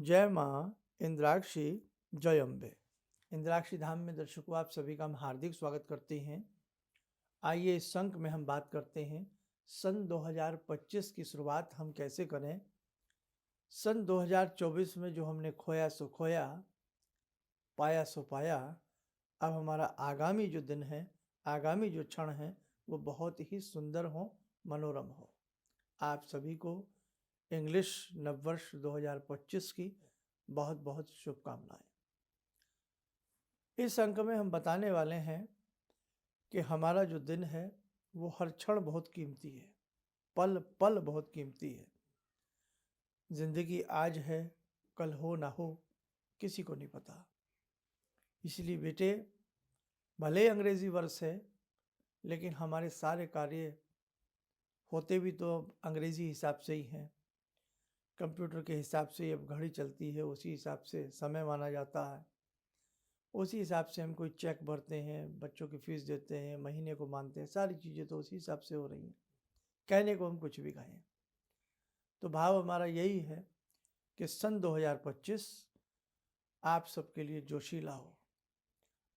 जय माँ इंद्राक्षी, जय अम्बे। इंद्राक्षी धाम में दर्शकों आप सभी का हम हार्दिक स्वागत करते हैं। आइए इस अंक में हम बात करते हैं सन 2025 की शुरुआत हम कैसे करें। सन 2024 में जो हमने खोया सो खोया, पाया सो पाया। अब हमारा आगामी जो दिन है, आगामी जो क्षण है, वो बहुत ही सुंदर हो, मनोरम हो। आप सभी को इंग्लिश नववर्ष 2025 की बहुत बहुत शुभकामनाएं। इस अंक में हम बताने वाले हैं कि हमारा जो दिन है वो हर क्षण बहुत कीमती है, पल पल बहुत कीमती है। जिंदगी आज है, कल हो ना हो, किसी को नहीं पता। इसलिए बेटे, भले अंग्रेजी वर्ष है, लेकिन हमारे सारे कार्य होते भी तो अंग्रेजी हिसाब से ही हैं। कंप्यूटर के हिसाब से अब घड़ी चलती है, उसी हिसाब से समय माना जाता है। उसी हिसाब से हम कोई चेक भरते हैं, बच्चों की फीस देते हैं, महीने को मानते हैं, सारी चीज़ें तो उसी हिसाब से हो रही हैं। कहने को हम कुछ भी कहें, तो भाव हमारा यही है कि सन 2025 आप सबके लिए जोशीला हो,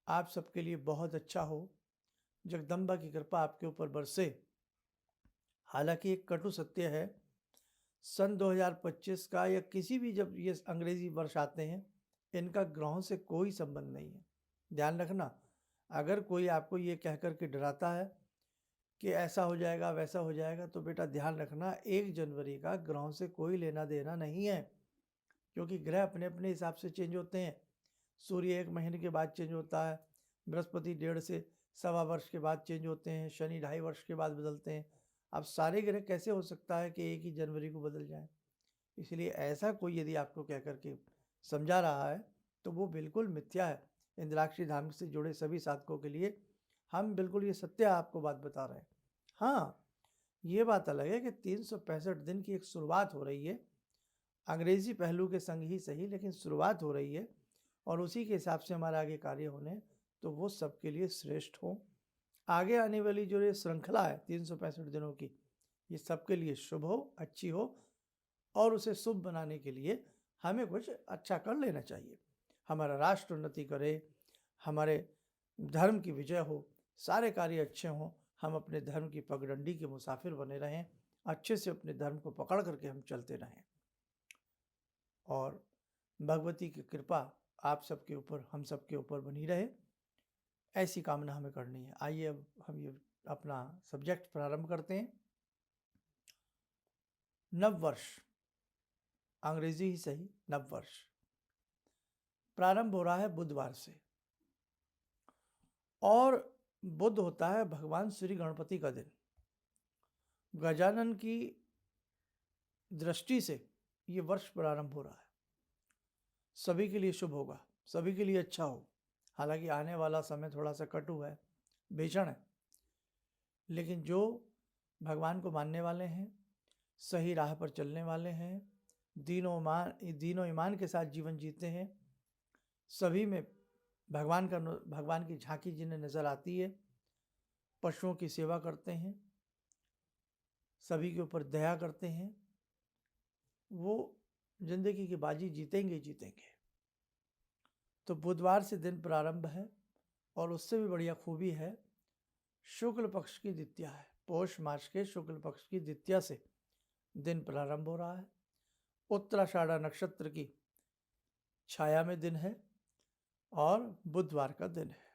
आप सबके लिए बहुत अच्छा हो। जगदम्बा की कृपा आपके ऊपर बरसे। हालांकि एक कटु सत्य है, सन 2025 का या किसी भी जब ये अंग्रेजी वर्ष आते हैं, इनका ग्रहों से कोई संबंध नहीं है। ध्यान रखना, अगर कोई आपको ये कह कर के डराता है कि ऐसा हो जाएगा वैसा हो जाएगा, तो बेटा ध्यान रखना, 1 जनवरी का ग्रहों से कोई लेना देना नहीं है। क्योंकि ग्रह अपने अपने हिसाब से चेंज होते हैं। सूर्य 1 महीने के बाद चेंज होता है, बृहस्पति 1.5 से सवा वर्ष के बाद चेंज होते हैं, शनि 2.5 वर्ष के बाद बदलते हैं। अब सारे ग्रह कैसे हो सकता है कि 1 ही जनवरी को बदल जाए। इसलिए ऐसा कोई यदि आपको कह करके समझा रहा है तो वो बिल्कुल मिथ्या है। इंद्राक्षी धाम से जुड़े सभी साधकों के लिए हम बिल्कुल ये सत्य आपको बात बता रहे हैं। हाँ, ये बात अलग है कि 365 दिन की एक शुरुआत हो रही है, अंग्रेजी पहलू के संग ही सही, लेकिन शुरुआत हो रही है और उसी के हिसाब से हमारे आगे कार्य होने, तो वो सबके लिए श्रेष्ठ हो। आगे आने वाली जो ये श्रृंखला है 365 दिनों की, ये सबके लिए शुभ हो, अच्छी हो, और उसे शुभ बनाने के लिए हमें कुछ अच्छा कर लेना चाहिए। हमारा राष्ट्र उन्नति करे, हमारे धर्म की विजय हो, सारे कार्य अच्छे हों, हम अपने धर्म की पगडंडी के मुसाफिर बने रहें, अच्छे से अपने धर्म को पकड़ करके हम चलते रहें, और भगवती की कृपा आप सबके ऊपर, हम सबके ऊपर बनी रहे, ऐसी कामना हमें करनी है। आइए अब हम ये अपना सब्जेक्ट प्रारंभ करते हैं। नववर्ष, अंग्रेजी ही सही, नववर्ष प्रारंभ हो रहा है बुधवार से, और बुध होता है भगवान श्री गणपति का दिन। गजानन की दृष्टि से ये वर्ष प्रारंभ हो रहा है। सभी के लिए शुभ होगा, सभी के लिए अच्छा हो। हालांकि आने वाला समय थोड़ा सा कटु है, भीषण है, लेकिन जो भगवान को मानने वाले हैं, सही राह पर चलने वाले हैं, दीनों ईमान के साथ जीवन जीते हैं, सभी में भगवान की झांकी जिन्हें नजर आती है, पशुओं की सेवा करते हैं, सभी के ऊपर दया करते हैं, वो जिंदगी की बाजी जीतेंगे जीतेंगे। तो बुधवार से दिन प्रारंभ है, और उससे भी बढ़िया खूबी है, शुक्ल पक्ष की द्वितीया है। पौष मास के शुक्ल पक्ष की द्वितीया से दिन प्रारंभ हो रहा है। उत्तराषाढ़ा नक्षत्र की छाया में दिन है और बुधवार का दिन है।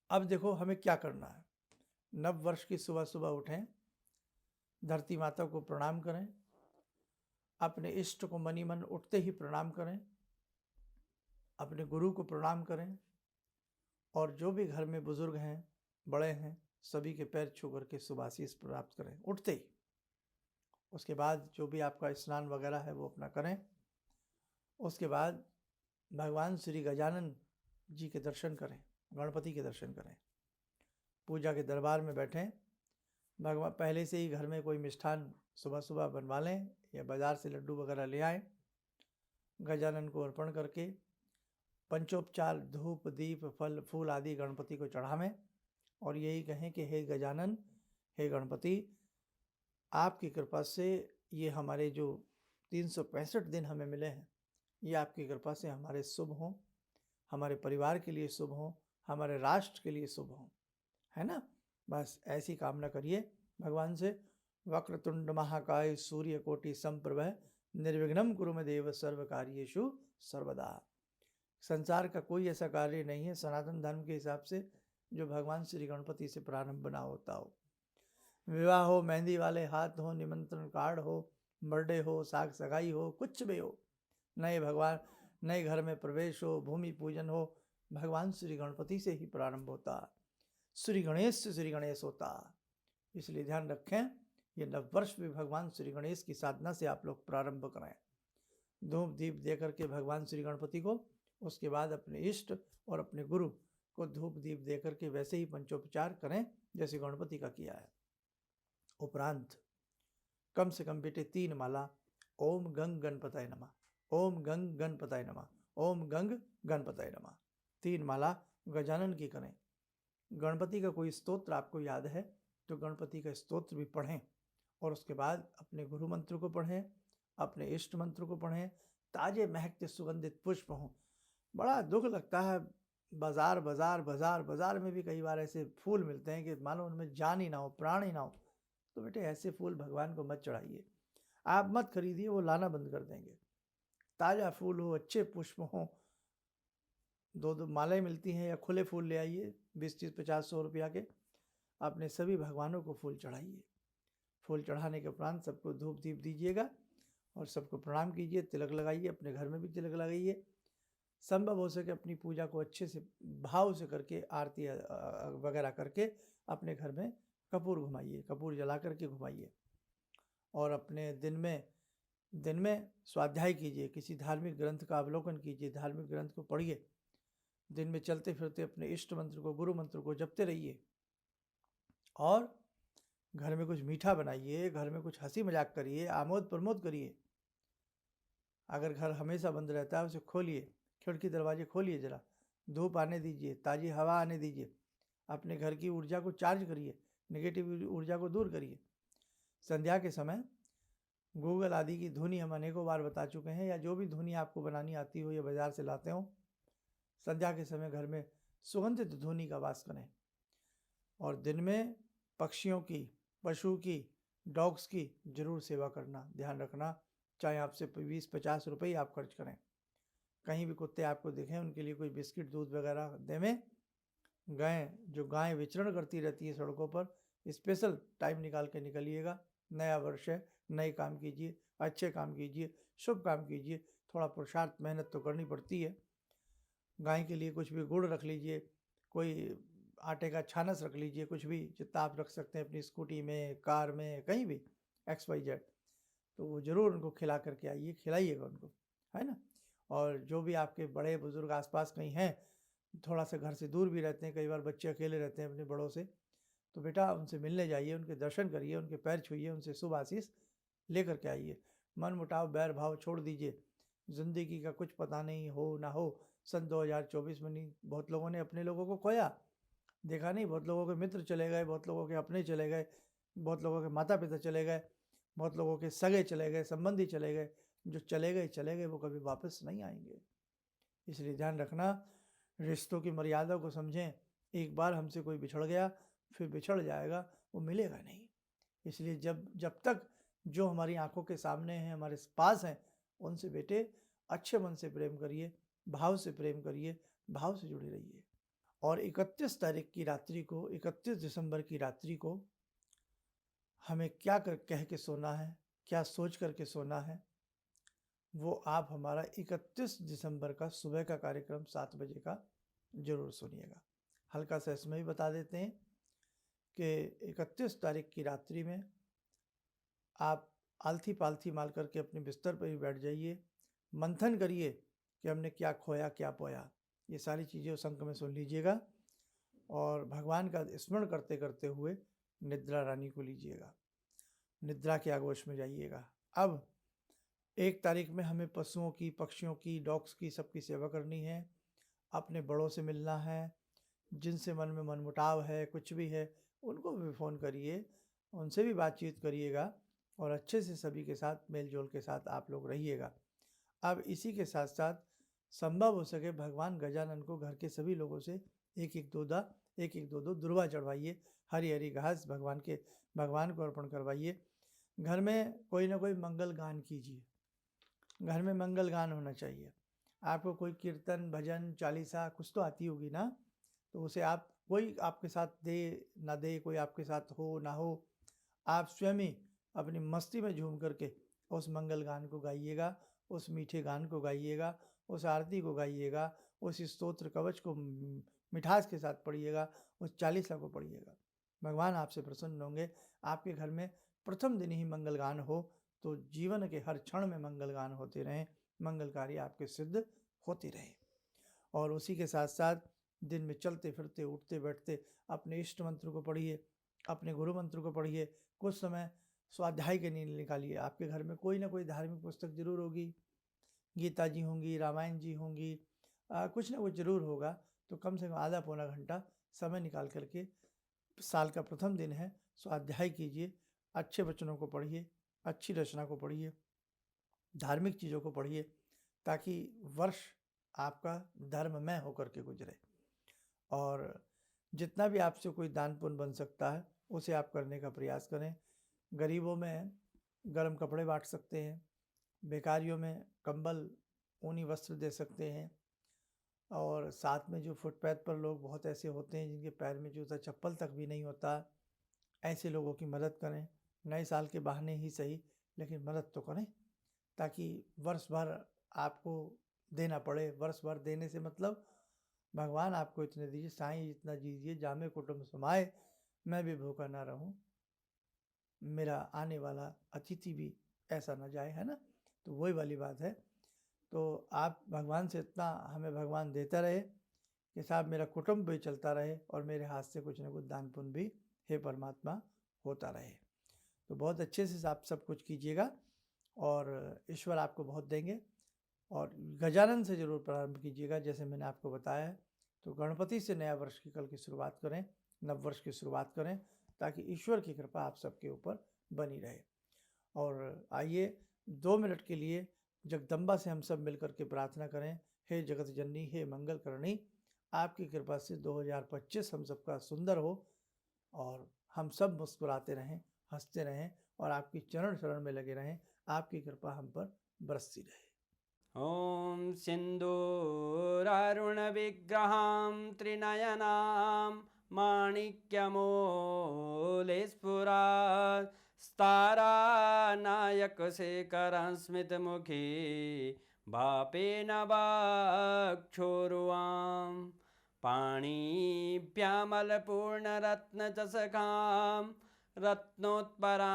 अब देखो हमें क्या करना है। नव वर्ष की सुबह सुबह उठें, धरती माता को प्रणाम करें, अपने इष्ट को मनी मन उठते ही प्रणाम करें, अपने गुरु को प्रणाम करें, और जो भी घर में बुजुर्ग हैं, बड़े हैं, सभी के पैर छू करके शुभाशीष प्राप्त करें उठते ही। उसके बाद जो भी आपका स्नान वगैरह है वो अपना करें। उसके बाद भगवान श्री गजानन जी के दर्शन करें, गणपति के दर्शन करें, पूजा के दरबार में बैठें। भगवान पहले से ही घर में कोई मिष्ठान सुबह सुबह बनवा लें या बाज़ार से लड्डू वगैरह ले आएँ। गजानन को अर्पण करके पंचोपचार धूप दीप फल फूल आदि गणपति को चढ़ावें, और यही कहें कि हे गजानन, हे गणपति, आपकी कृपा से ये हमारे जो 365 दिन हमें मिले हैं, ये आपकी कृपा से हमारे शुभ हों, हमारे परिवार के लिए शुभ हों, हमारे राष्ट्र के लिए शुभ हों, है ना। बस ऐसी कामना करिए भगवान से। वक्रतुंड महाकाय सूर्यकोटि समप्रभ निर्विघ्नं कुरु मे देव सर्व कार्येषु सर्वदा। संसार का कोई ऐसा कार्य नहीं है सनातन धर्म के हिसाब से जो भगवान श्री गणपति से प्रारंभ ना होता हो। विवाह हो, मेहंदी वाले हाथ हो, निमंत्रण कार्ड हो, बर्थडे हो, साग सगाई हो, कुछ भी हो, नए घर में प्रवेश हो, भूमि पूजन हो, भगवान श्री गणपति से ही प्रारंभ होता। श्री गणेश से श्री गणेश होता। इसलिए ध्यान रखें, ये नववर्ष भी भगवान श्री गणेश की साधना से आप लोग प्रारंभ करें। धूप दीप दे करके भगवान श्री गणपति को, उसके बाद अपने इष्ट और अपने गुरु को धूप दीप दे करके वैसे ही पंचोपचार करें जैसे गणपति का किया है। उपरांत कम से कम बेटे 3 माला ओम गंग गणपताय नमः, ओम गंग गणपताय नमः, ओम गंग गणपताय नमः 3 माला गजानन की करें। गणपति का कोई स्तोत्र आपको याद है तो गणपति का स्तोत्र भी पढ़ें और उसके बाद अपने गुरु मंत्र को पढ़ें, अपने इष्ट मंत्र को पढ़ें। ताजे महकते सुगंधित पुष्प हों। बड़ा दुख लगता है, बाजार में भी कई बार ऐसे फूल मिलते हैं कि मानो उनमें जान ही ना हो, प्राण ही ना हो। तो बेटे ऐसे फूल भगवान को मत चढ़ाइए, आप मत खरीदिए, वो लाना बंद कर देंगे। ताज़ा फूल हो, अच्छे पुष्प हों, 2-2 मालाएं मिलती हैं, या खुले फूल ले आइए 20-30, 50-100 रुपया के, अपने सभी भगवानों को फूल चढ़ाइए। फूल चढ़ाने के उपरांत सबको धूप दीप दीजिएगा और सबको प्रणाम कीजिए, तिलक लगाइए, अपने घर में भी तिलक लगाइए। संभव हो सके अपनी पूजा को अच्छे से भाव से करके, आरती वगैरह करके अपने घर में कपूर घुमाइए, कपूर जला करके घुमाइए। और अपने दिन में स्वाध्याय कीजिए, किसी धार्मिक ग्रंथ का अवलोकन कीजिए, धार्मिक ग्रंथ को पढ़िए। दिन में चलते फिरते अपने इष्ट मंत्र को, गुरु मंत्र को जपते रहिए। और घर में कुछ मीठा बनाइए, घर में कुछ हंसी मजाक करिए, आमोद प्रमोद करिए। अगर घर हमेशा बंद रहता है उसे खोलिए, खिड़की दरवाजे खोलिए, जरा धूप आने दीजिए, ताज़ी हवा आने दीजिए, अपने घर की ऊर्जा को चार्ज करिए, नेगेटिव ऊर्जा को दूर करिए। संध्या के समय गूगल आदि की धुनी हम अनेकों बार बता चुके हैं, या जो भी धुनी आपको बनानी आती हो या बाजार से लाते हो, संध्या के समय घर में सुगंधित धुनी का वास करें। और दिन में पक्षियों की, पशु की, डॉग्स की जरूर सेवा करना, ध्यान रखना। चाहे आपसे 20-50 रुपये आप खर्च करें, कहीं भी कुत्ते आपको दिखें उनके लिए कोई बिस्किट दूध वगैरह देवें। गाय विचरण करती रहती है सड़कों पर, स्पेशल टाइम निकाल के निकलिएगा। नया वर्ष है, नए काम कीजिए, अच्छे काम कीजिए, शुभ काम कीजिए। थोड़ा पुरुषार्थ मेहनत तो करनी पड़ती है। गाय के लिए कुछ भी गुड़ रख लीजिए, कोई आटे का छानस रख लीजिए, कुछ भी जितना आप रख सकते हैं अपनी स्कूटी में, कार में, कहीं भी XYZ, तो वो ज़रूर उनको खिला करके आइए, खिलाइएगा उनको, है ना। और जो भी आपके बड़े बुजुर्ग आसपास कहीं हैं, थोड़ा सा घर से दूर भी रहते हैं, कई बार बच्चे अकेले रहते हैं अपने बड़ों से, तो बेटा उनसे मिलने जाइए, उनके दर्शन करिए, उनके पैर छूइए, उनसे शुभ आशीष लेकर के आइए। मन मुटाव बैर भाव छोड़ दीजिए। ज़िंदगी का कुछ पता नहीं हो ना हो। सन 2024 में नहीं, बहुत लोगों ने अपने लोगों को खोया, देखा नहीं, बहुत लोगों के मित्र चले गए, बहुत लोगों के अपने चले गए, बहुत लोगों के माता पिता चले गए, बहुत लोगों के सगे चले गए, संबंधी चले गए। जो चले गए वो कभी वापस नहीं आएंगे। इसलिए ध्यान रखना, रिश्तों की मर्यादा को समझें। एक बार हमसे कोई बिछड़ गया, फिर बिछड़ जाएगा, वो मिलेगा नहीं। इसलिए जब तक जो हमारी आंखों के सामने हैं, हमारे पास हैं, उनसे बेटे अच्छे मन से प्रेम करिए, भाव से प्रेम करिए, भाव से जुड़े रहिए। और 31 तारीख की रात्रि को, 31 दिसंबर की रात्रि को हमें क्या कह के सोना है, क्या सोच करके सोना है, वो आप हमारा 31 दिसंबर का सुबह का कार्यक्रम 7 बजे का जरूर सुनिएगा। हल्का सा इसमें भी बता देते हैं कि 31 तारीख की रात्रि में आप आलथी पालथी मार करके अपने बिस्तर पर ही बैठ जाइए, मंथन करिए कि हमने क्या खोया क्या पोया, ये सारी चीज़ें उस अंक में सुन लीजिएगा। और भगवान का स्मरण करते करते हुए निद्रा रानी को लीजिएगा, निद्रा के आगोश में जाइएगा। अब 1 तारीख में हमें पशुओं की, पक्षियों की, डॉग्स की, सबकी सेवा करनी है, अपने बड़ों से मिलना है, जिनसे मन में मनमुटाव है, कुछ भी है, उनको भी फ़ोन करिए, उनसे भी बातचीत करिएगा और अच्छे से सभी के साथ मेल जोल के साथ आप लोग रहिएगा। अब इसी के साथ साथ संभव हो सके भगवान गजानन को घर के सभी लोगों से एक एक दो दुर्वा चढ़वाइए, हरी हरी घास भगवान को अर्पण करवाइए। घर में कोई ना कोई मंगल गान कीजिए, घर में मंगल गान होना चाहिए। आपको कोई कीर्तन भजन चालीसा कुछ तो आती होगी ना, तो उसे आप कोई आपके साथ दे ना दे, कोई आपके साथ हो ना हो, आप स्वयं ही अपनी मस्ती में झूम करके उस मंगल गान को गाइएगा, उस मीठे गान को गाइएगा, उस आरती को गाइएगा, उस स्तोत्र कवच को मिठास के साथ पढ़िएगा, उस चालीसा को पढ़िएगा। भगवान आपसे प्रसन्न होंगे। आपके घर में प्रथम दिन ही मंगल गान हो तो जीवन के हर क्षण में मंगल गान होते रहें, मंगल कार्य आपके सिद्ध होते रहे। और उसी के साथ साथ दिन में चलते फिरते उठते बैठते अपने इष्ट मंत्र को पढ़िए, अपने गुरु मंत्र को पढ़िए। कुछ समय स्वाध्याय के लिए निकालिए। आपके घर में कोई ना कोई धार्मिक पुस्तक जरूर होगी, गीता जी होंगी, रामायण जी होंगी, कुछ ना कुछ जरूर होगा। तो कम से कम आधा पौना घंटा समय निकाल करके, साल का प्रथम दिन है, स्वाध्याय कीजिए, अच्छे वचनों को पढ़िए, अच्छी रचना को पढ़िए, धार्मिक चीज़ों को पढ़िए, ताकि वर्ष आपका धर्ममय होकर के गुजरे। और जितना भी आपसे कोई दान पुण्य बन सकता है उसे आप करने का प्रयास करें। गरीबों में गर्म कपड़े बांट सकते हैं, बेकारियों में कंबल ऊनी वस्त्र दे सकते हैं, और साथ में जो फुटपाथ पर लोग बहुत ऐसे होते हैं जिनके पैर में जूता चप्पल तक भी नहीं होता, ऐसे लोगों की मदद करें। नए साल के बहाने ही सही, लेकिन मदद तो करें, ताकि वर्ष भर आपको देना पड़े। वर्ष भर देने से मतलब भगवान आपको इतने दीजिए, साईं इतना दीजिए, जामे कुटुंब समाए, मैं भी भूखा ना रहूं, मेरा आने वाला अतिथि भी ऐसा ना जाए, है ना। तो वही वाली बात है। तो आप भगवान से इतना हमें भगवान देता रहे कि साहब मेरा कुटुंब भी चलता रहे और मेरे हाथ से कुछ ना कुछ दान पुण्य भी हे परमात्मा होता रहे। तो बहुत अच्छे से आप सब कुछ कीजिएगा और ईश्वर आपको बहुत देंगे। और गजानन से ज़रूर प्रारंभ कीजिएगा, जैसे मैंने आपको बताया है। तो गणपति से नया वर्ष की कल की शुरुआत करें, नव वर्ष की शुरुआत करें, ताकि ईश्वर की कृपा आप सबके ऊपर बनी रहे। और आइए 2 मिनट के लिए जगदम्बा से हम सब मिलकर के प्रार्थना करें। हे जगत जननी, हे मंगल करणी, आपकी कृपा से 2025 हम सबका सुंदर हो और हम सब मुस्कुराते रहें, हंसते रहें और आपकी चरण शरण में लगे रहें। आपकी कृपा हम पर बरसती रहे। ॐ सिन्दूरारुणविग्रहां त्रिनयनां माणिक्यमौलिस्फुरात् स्तारानायकशेखरं स्मितमुखी वापेन वक्षोरुवां पाणिभ्यामलपूर्णरत्नचषकां रत्नोत्परां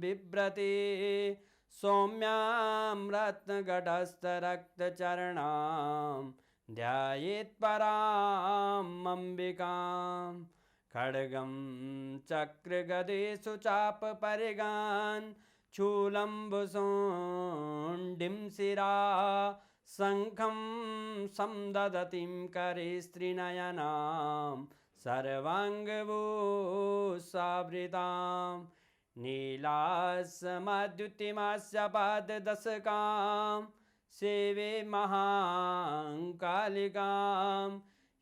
बिभ्रति सौम्यां रत्नघटस्थरक्तचरणां ध्यायेत्परामम्बिकां खड्गं चक्रगदेषु चापपरिगान् शूलम्बुशोण्डिं शिरा शङ्खं संदधतीं करे स्त्रीनयनां सर्वाङ्गभूषावृताम् नीलासमद्युतिमस्य पाददशकां सेवे महाकालिकां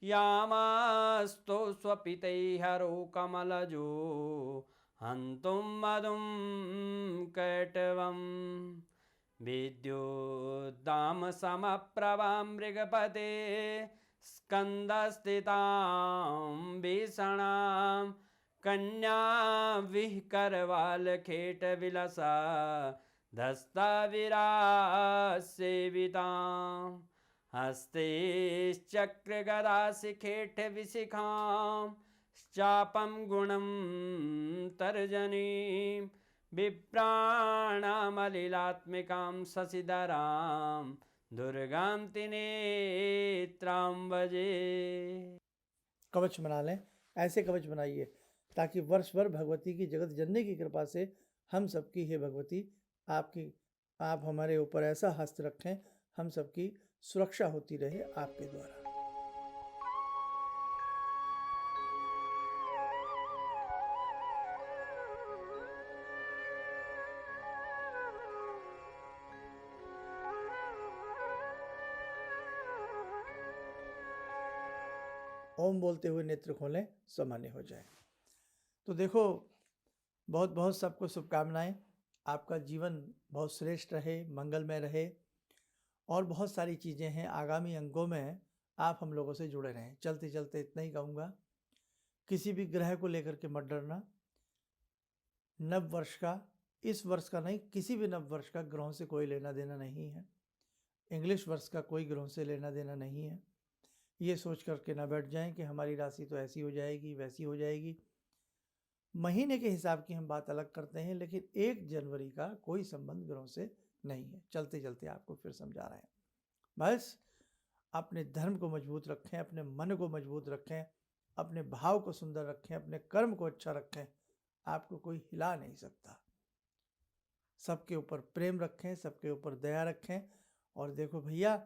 यामास्तो स्वपितैहरो कमलजो हन्तुं मधुं कैटवम् विद्युद्दामसमप्रभां मृगपते स्कन्दस्थितां भीषणां कन्या विहकरवालखेटविलसा धस्ताविरासेवितां हस्तैश्चक्रगदाशिखेटविशिखां चापं गुणं तर्जनीं विप्राणामलिलात्मिकां शशिधरां दुर्गां त्रिनेत्रां भजे। कवच बना लें, ऐसे कवच बनाइए ताकि वर्ष भर भगवती की जगत जननी की कृपा से हम सबकी, हे भगवती, आप हमारे ऊपर ऐसा हस्त रखें, हम सबकी सुरक्षा होती रहे आपके द्वारा। ओम बोलते हुए नेत्र खोलें, सामान्य हो जाए। तो देखो, बहुत बहुत सबको शुभकामनाएं। आपका जीवन बहुत श्रेष्ठ रहे, मंगलमय रहे, और बहुत सारी चीज़ें हैं आगामी अंकों में आप हम लोगों से जुड़े रहें। चलते चलते इतना ही कहूँगा, किसी भी ग्रह को लेकर के मत डरना। नव वर्ष का, इस वर्ष का नहीं, किसी भी नव वर्ष का ग्रहों से कोई लेना देना नहीं है। इंग्लिश वर्ष का कोई ग्रहों से लेना देना नहीं है। ये सोच करके ना बैठ जाएं कि हमारी राशि तो ऐसी हो जाएगी, वैसी हो जाएगी। महीने के हिसाब की हम बात अलग करते हैं, लेकिन 1 जनवरी का कोई संबंध ग्रहों से नहीं है। चलते चलते आपको फिर समझा रहे हैं। बस अपने धर्म को मजबूत रखें, अपने मन को मजबूत रखें, अपने भाव को सुंदर रखें, अपने कर्म को अच्छा रखें। आपको कोई हिला नहीं सकता। सबके ऊपर प्रेम रखें, सबके ऊपर दया रखें। और देखो भैया,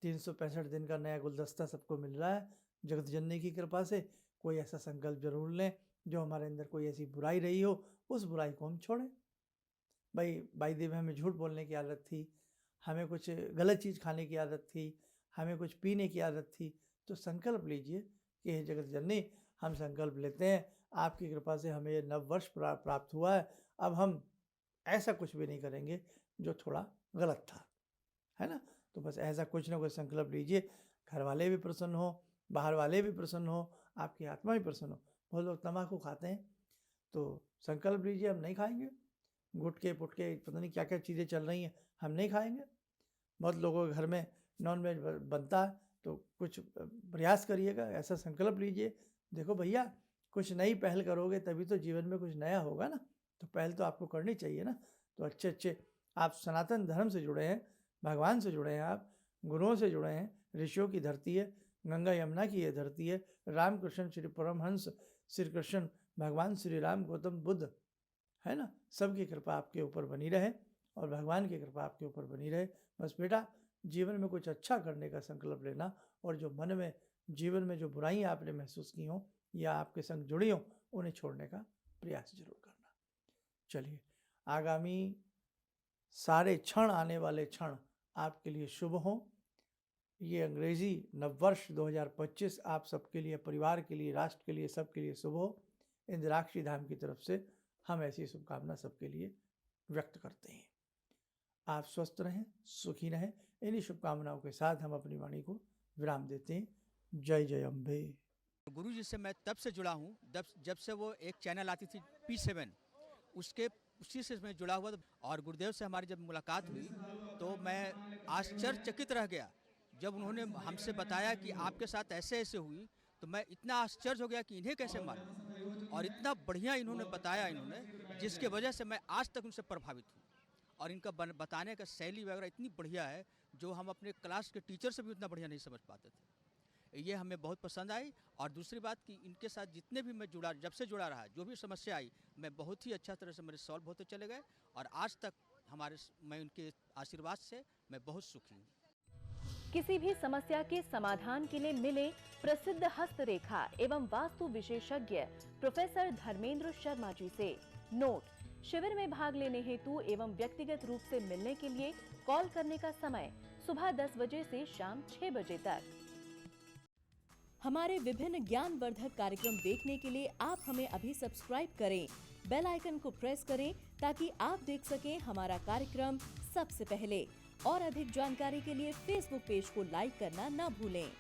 365 दिन का नया गुलदस्ता सबको मिल रहा है जगत जननी की कृपा से। कोई ऐसा संकल्प जरूर लें, जो हमारे अंदर कोई ऐसी बुराई रही हो, उस बुराई को हम छोड़ें। भाई देव, हमें झूठ बोलने की आदत थी, हमें कुछ गलत चीज़ खाने की आदत थी, हमें कुछ पीने की आदत थी, तो संकल्प लीजिए कि हे जगत जननी, हम संकल्प लेते हैं, आपकी कृपा से हमें ये नव वर्ष प्राप्त हुआ है। अब हम ऐसा कुछ भी नहीं करेंगे जो थोड़ा गलत था, है ना। तो बस ऐसा कुछ ना कुछ संकल्प लीजिए। घर वाले भी प्रसन्न हो, बाहर वाले भी प्रसन्न हो, आपकी आत्मा भी प्रसन्न हो। बहुत लोग तम्बाकू खाते हैं, तो संकल्प लीजिए हम नहीं खाएंगे। गुटके पुटके पता नहीं क्या क्या चीज़ें चल रही हैं, हम नहीं खाएंगे। बहुत लोगों के घर में नॉन वेज बनता है, तो कुछ प्रयास करिएगा, ऐसा संकल्प लीजिए। देखो भैया, कुछ नई पहल करोगे तभी तो जीवन में कुछ नया होगा ना। तो पहल तो आपको करनी चाहिए ना। तो अच्छे आप सनातन धर्म से जुड़े हैं, भगवान से जुड़े हैं, आप गुरुओं से जुड़े हैं। ऋषियों की धरती है, गंगा यमुना की ये धरती है। रामकृष्ण श्री परमहंस श्री कृष्ण भगवान श्री राम गौतम बुद्ध, है ना, सबकी कृपा आपके ऊपर बनी रहे और भगवान की कृपा आपके ऊपर बनी रहे। बस बेटा, जीवन में कुछ अच्छा करने का संकल्प लेना, और जो मन में जीवन में जो बुराइयां आपने महसूस की हों या आपके संग जुड़ी हों, उन्हें छोड़ने का प्रयास जरूर करना। चलिए, आगामी सारे क्षण, आने वाले क्षण आपके लिए शुभ हों। ये अंग्रेजी नववर्ष 2025 आप सबके लिए, परिवार के लिए, राष्ट्र के लिए, सबके लिए शुभ हो। इंद्राक्षी धाम की तरफ से हम ऐसी शुभकामना सबके लिए व्यक्त करते हैं। आप स्वस्थ रहें, सुखी रहें। इन्हीं शुभकामनाओं के साथ हम अपनी वाणी को विराम देते हैं। जय जय अम्बे। गुरु जी से मैं तब से जुड़ा हूँ जब से वो एक चैनल आती थी P7, उसी से मैं जुड़ा हुआ था। और गुरुदेव से हमारी जब मुलाकात हुई तो मैं आश्चर्यचकित रह गया जब उन्होंने हमसे बताया कि आपके साथ ऐसे ऐसे हुई। तो मैं इतना आश्चर्य हो गया कि इन्हें कैसे मालूम, और इतना बढ़िया इन्होंने बताया, जिसके वजह से मैं आज तक उनसे प्रभावित हूँ। और इनका बताने का शैली वगैरह इतनी बढ़िया है, जो हम अपने क्लास के टीचर से भी उतना बढ़िया नहीं समझ पाते थे। ये हमें बहुत पसंद आई। और दूसरी बात कि इनके साथ जितने भी मैं जुड़ा, जब से जुड़ा रहा, जो भी समस्या आई, मैं बहुत ही अच्छा तरह से मेरे सॉल्व होते चले गए। और आज तक मैं उनके आशीर्वाद से मैं बहुत सुखी हूँ। किसी भी समस्या के समाधान के लिए मिले प्रसिद्ध हस्तरेखा एवं वास्तु विशेषज्ञ प्रोफेसर धर्मेंद्र शर्मा जी से। नोट: शिविर में भाग लेने हेतु एवं व्यक्तिगत रूप से मिलने के लिए कॉल करने का समय सुबह 10 बजे से शाम 6 बजे तक। हमारे विभिन्न ज्ञानवर्धक कार्यक्रम देखने के लिए आप हमें अभी सब्सक्राइब करें, बेल आइकन को प्रेस करें ताकि आप देख सकें हमारा कार्यक्रम सबसे पहले। और अधिक जानकारी के लिए फेसबुक पेज को लाइक करना न भूलें।